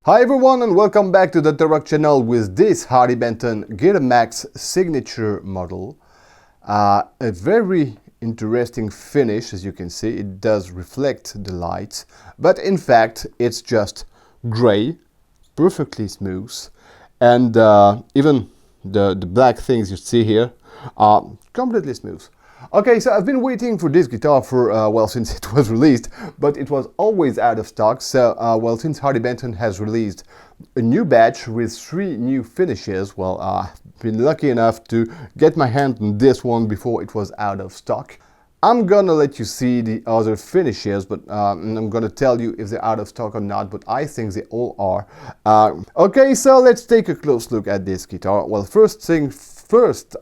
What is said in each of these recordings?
Hi everyone and welcome back to the ToroK channel with this Harley Benton Fusion Max signature model. A very interesting finish, as you can see. It does reflect the light, but in fact it's just gray, perfectly smooth, and even the black things you see here are completely smooth. Okay, so I've been waiting for this guitar for, well, since it was released, but it was always out of stock. So, well, since Harley Benton has released a new batch with 3 new finishes, well, I've been lucky enough to get my hand on this one before it was out of stock. I'm gonna let you see the other finishes, but I'm gonna tell you if they're out of stock or not, but I think they all are. Okay, so let's take a close look at this guitar. Well, first thing first,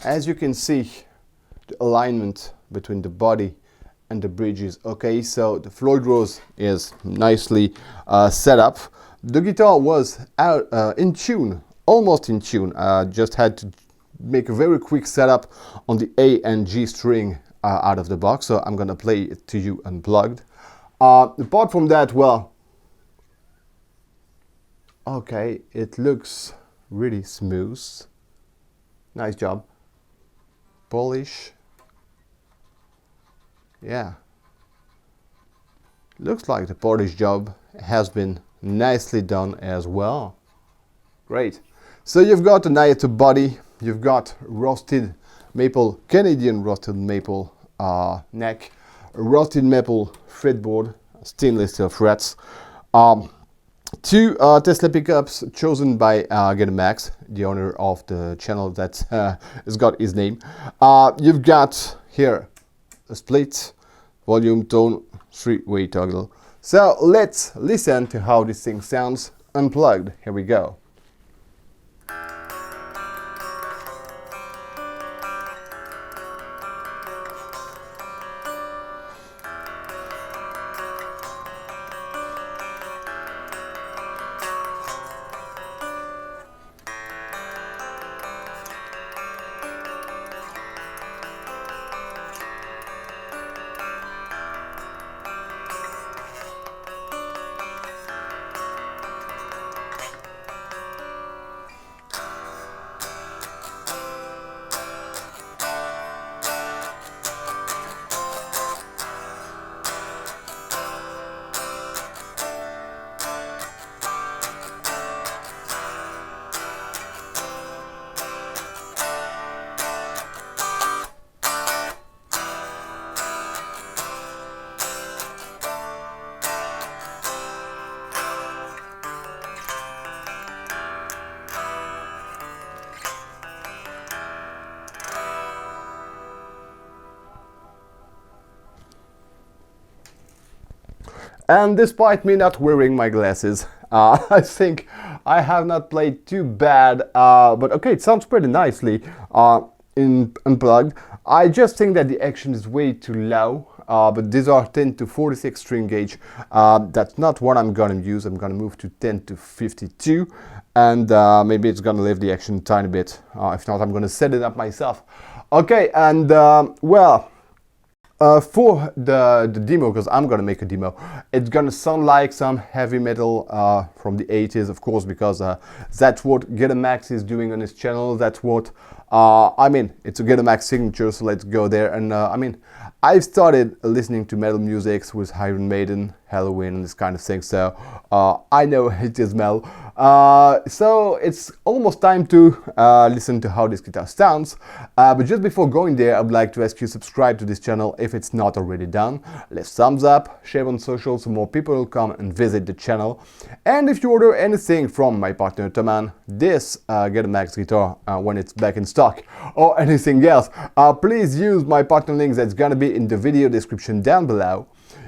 as you can see, the alignment between the body and the bridges. Okay, so the Floyd rose is nicely set up. The guitar was out in tune, almost in tune. Just had to make a very quick setup on the A and G string out of the box, so I'm gonna play it to you unplugged. Apart from that, well, okay, it looks really smooth. Nice job. Polish, yeah, looks like the polish job has been nicely done as well. Great. So you've got a nice body, you've got roasted maple, Canadian roasted maple neck, roasted maple fretboard, stainless steel frets, 2 Tesla pickups chosen by Fusion Max, the owner of the channel that has got his name. You've got here a split, volume, tone, 3-way toggle. So let's listen to how this thing sounds unplugged. Here we go. And despite me not wearing my glasses, I think I have not played too bad, but okay, it sounds pretty nicely in unplugged. I just think that the action is way too low, but these are 10 to 46 string gauge. That's not what I'm gonna use. I'm gonna move to 10 to 52, and maybe it's gonna lift the action a tiny bit. If not, I'm gonna set it up myself. Okay, and well, for the demo, because I'm gonna make a demo, it's gonna sound like some heavy metal from the 80s, of course, because that's what Fusion Max is doing on his channel. That's what I mean, it's a Fusion Max signature, so let's go there. And I mean, I've started listening to metal music with Iron Maiden, Halloween, and this kind of thing, so I know it is metal. So it's almost time to listen to how this guitar sounds, but just before going there, I would like to ask you to subscribe to this channel if it's not already done. Leave thumbs up, share on social so more people will come and visit the channel. And if you order anything from my partner Toman, this Fusion Max guitar when it's back in stock, or anything else, please use my partner link that's gonna be in the video description down below.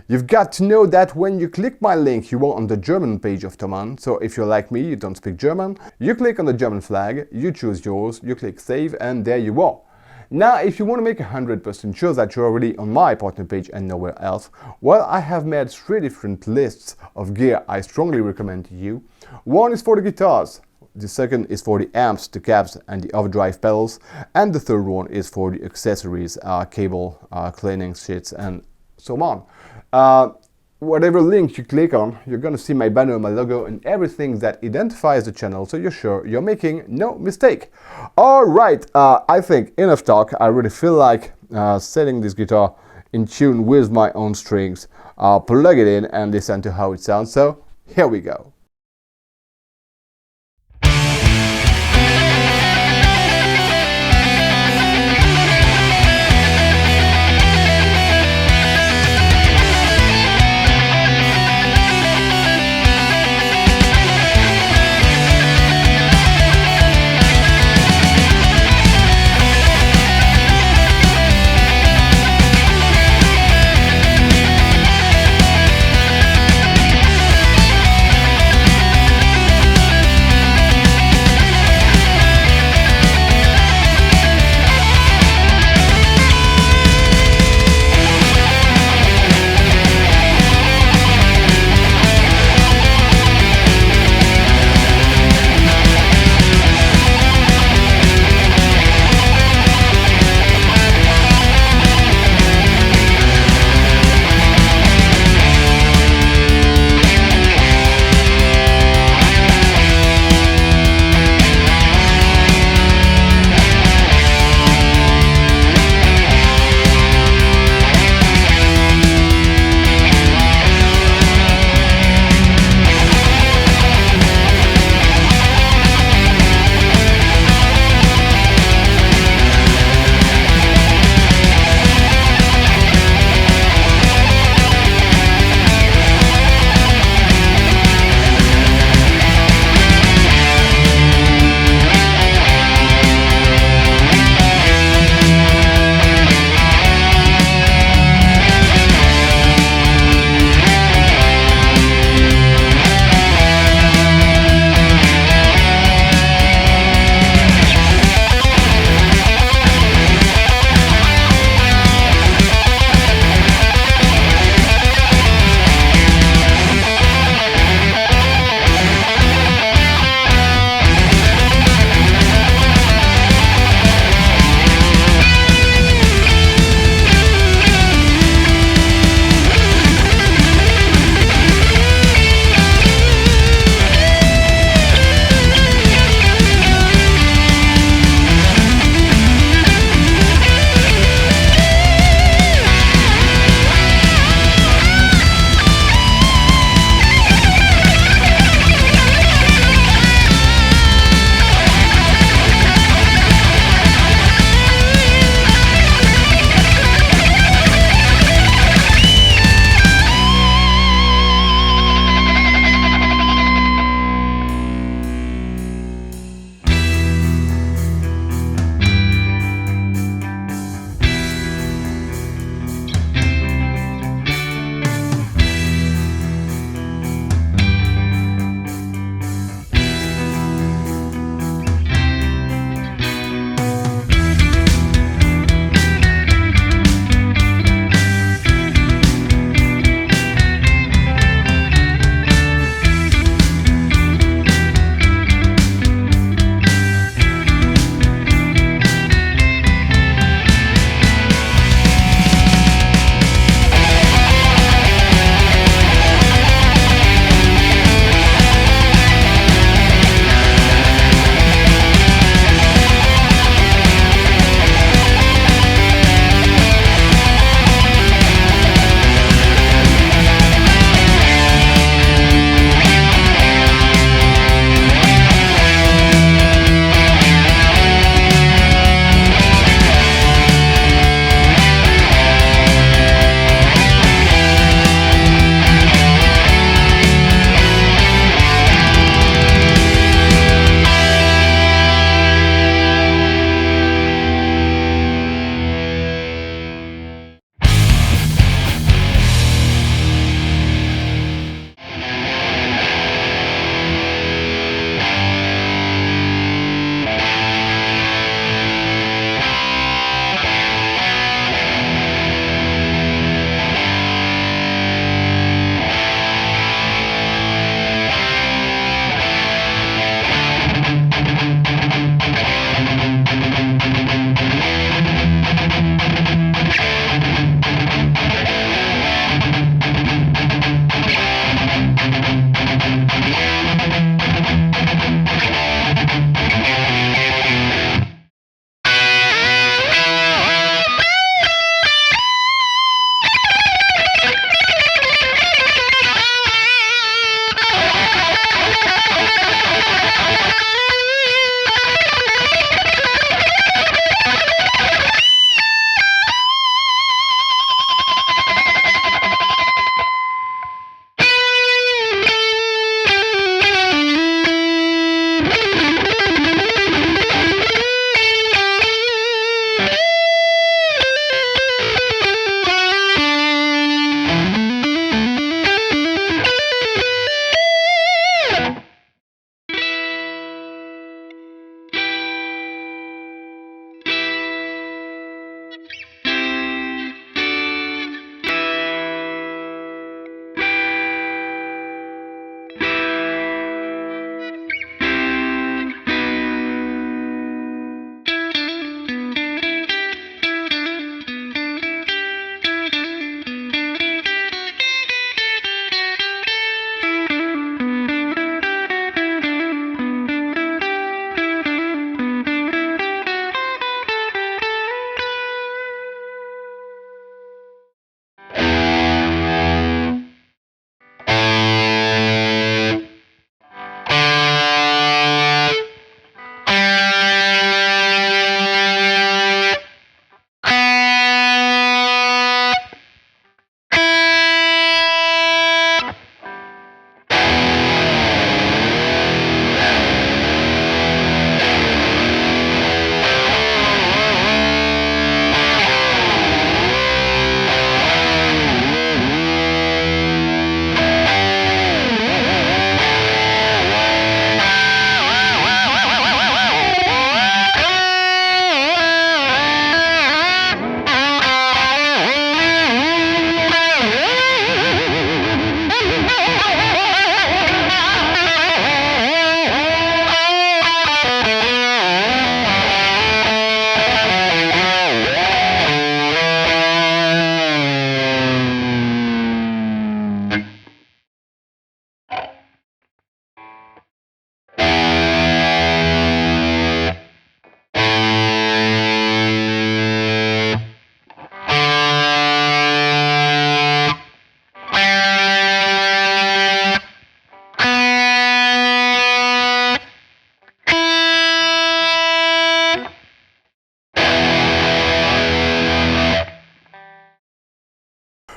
You've got to know that when you click my link, you are on the German page of Toman. So if you're like me, you don't speak German, you click on the German flag, you choose yours, you click save, and there you are. Now, if you want to make 100% sure that you're already on my partner page and nowhere else, well, I have made 3 different lists of gear I strongly recommend to you. One is for the guitars, the second is for the amps, the cabs, and the overdrive pedals, and the third one is for the accessories, cable, cleaning sheets, and so on. whatever link you click on, you're gonna see my banner, my logo, and everything that identifies the channel, so you're sure you're making no mistake. Alright, I think enough talk. I really feel like setting this guitar in tune with my own strings. Plug it in and listen to how it sounds, so here we go.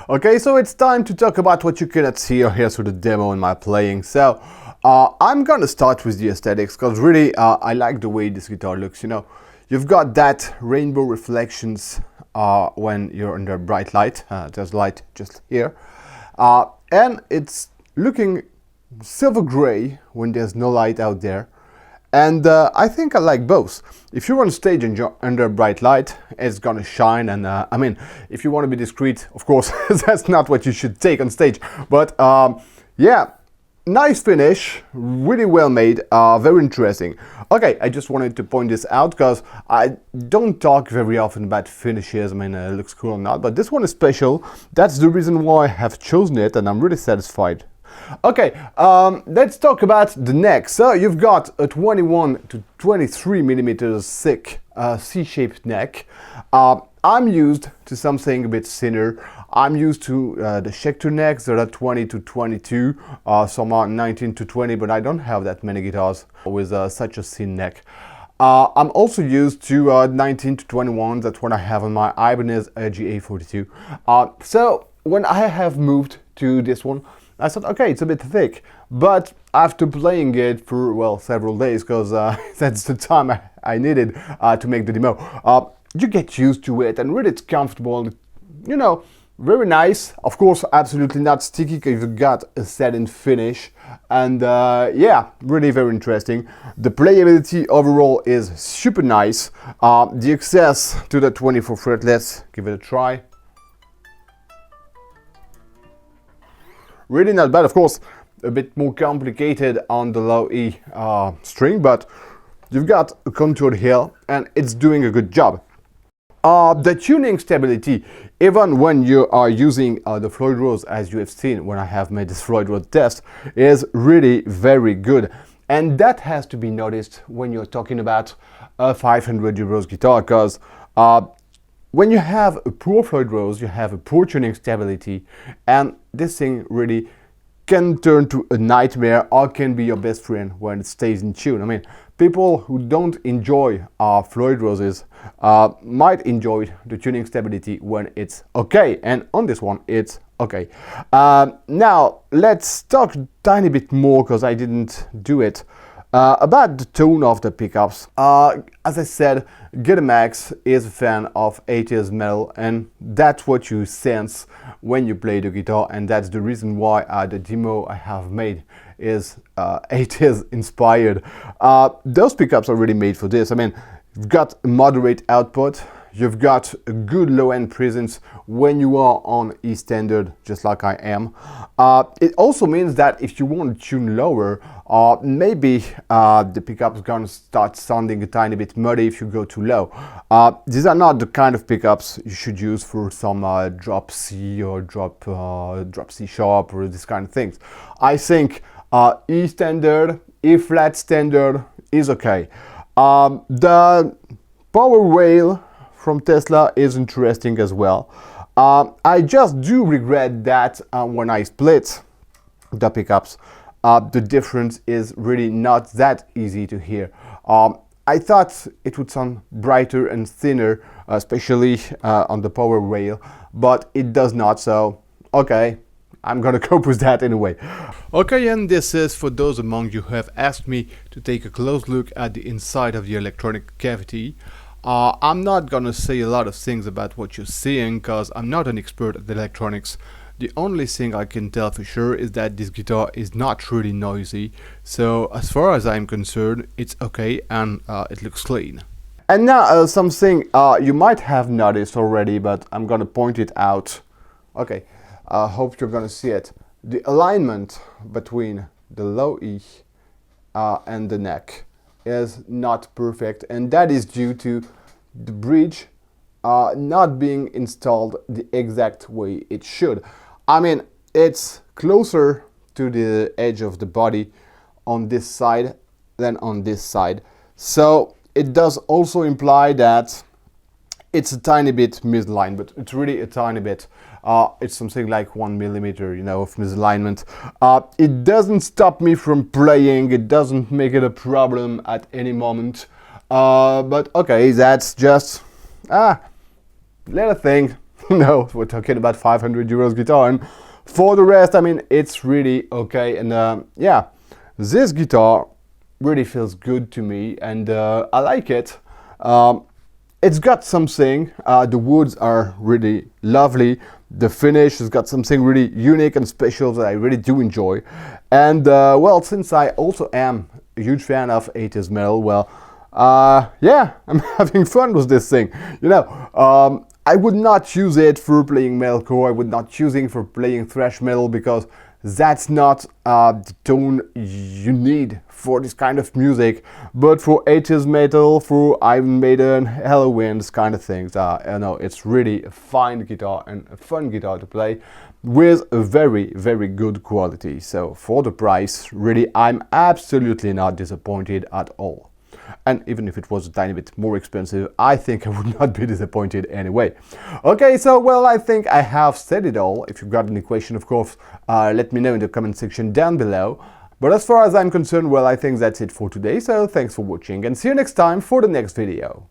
Okay, so it's time to talk about what you cannot see or hear through the demo in my playing. So I'm gonna start with the aesthetics, because really I like the way this guitar looks. You know, you've got that rainbow reflections when you're under bright light. There's light just here, and it's looking silver gray when there's no light out there. And I think I like both. If you're on stage and you're under bright light, it's gonna shine. And I mean, if you want to be discreet, of course, that's not what you should take on stage. But yeah, nice finish, really well made, very interesting. Okay, I just wanted to point this out because I don't talk very often about finishes. I mean, it looks cool or not, but this one is special. That's the reason why I have chosen it, and I'm really satisfied. Okay, let's talk about the neck. So you've got a 21 to 23 millimeters thick C-shaped neck. I'm used to something a bit thinner. I'm used to the Schecter necks that are 20 to 22, some are 19 to 20, but I don't have that many guitars with such a thin neck. I'm also used to 19 to 21, that's what I have on my Ibanez GA42. So when I have moved to this one, I thought, okay, it's a bit thick, but after playing it for, well, several days, because that's the time I needed to make the demo, you get used to it, and really it's comfortable, you know, very nice. Of course, absolutely not sticky, because you've got a satin finish, and yeah, really very interesting. The playability overall is super nice. The access to the 24 fret, let's give it a try. Really not bad, of course, a bit more complicated on the low E string, but you've got a contoured heel and it's doing a good job. The tuning stability, even when you are using the Floyd Rose, as you have seen when I have made this Floyd Rose test, is really very good. And that has to be noticed when you're talking about a 500 euros guitar, because when you have a poor Floyd Rose, you have a poor tuning stability, and this thing really can turn to a nightmare or can be your best friend when it stays in tune. I mean, people who don't enjoy Floyd Roses might enjoy the tuning stability when it's okay, and on this one it's okay. Now let's talk a tiny bit more, because I didn't do it, about the tone of the pickups. As I said, Max is a fan of 80s metal, and that's what you sense when you play the guitar, and that's the reason why the demo I have made is 80s inspired. Those pickups are really made for this. I mean, you've got a moderate output, you've got a good low-end presence when you are on E standard, just like I am. It also means that if you want to tune lower, maybe the pickup's gonna start sounding a tiny bit muddy if you go too low. These are not the kind of pickups you should use for some drop C or drop C sharp or this kind of things. I think E standard, E flat standard is okay. The power rail from Tesla is interesting as well. I just do regret that when I split the pickups, the difference is really not that easy to hear. I thought it would sound brighter and thinner, especially on the power rail, but it does not, so okay, I'm gonna cope with that anyway. Okay, and this is for those among you who have asked me to take a close look at the inside of the electronic cavity. I'm not gonna say a lot of things about what you're seeing, because I'm not an expert at electronics. The only thing I can tell for sure is that this guitar is not really noisy, so as far as I'm concerned, it's okay, and it looks clean. And now something you might have noticed already, but I'm gonna point it out. Okay, I hope you're gonna see it. The alignment between the low E and the neck is not perfect, and that is due to the bridge not being installed the exact way it should. I mean, it's closer to the edge of the body on this side than on this side, so it does also imply that it's a tiny bit misaligned, but it's really a tiny bit. It's something like 1 millimeter, you know, of misalignment. It doesn't stop me from playing, it doesn't make it a problem at any moment. But okay, that's just little thing. No, we're talking about 500 euros guitar, and for the rest, I mean, it's really okay. And yeah, this guitar really feels good to me, and I like it. It's got something, the woods are really lovely, the finish has got something really unique and special that I really do enjoy. And well, since I also am a huge fan of 80s metal, well, yeah, I'm having fun with this thing. You know, I would not choose it for playing metalcore, I would not choose it for playing thrash metal, because that's not the tone you need for this kind of music. But for 80s metal, for Iron Maiden, Halloween, this kind of things, you know, it's really a fine guitar and a fun guitar to play with a very, very good quality. So for the price, really, I'm absolutely not disappointed at all. And even if it was a tiny bit more expensive, I think I would not be disappointed anyway. Okay, so well, I think I have said it all. If you've got any question, of course, let me know in the comment section down below. But as far as I'm concerned, well, I think that's it for today. So thanks for watching, and see you next time for the next video.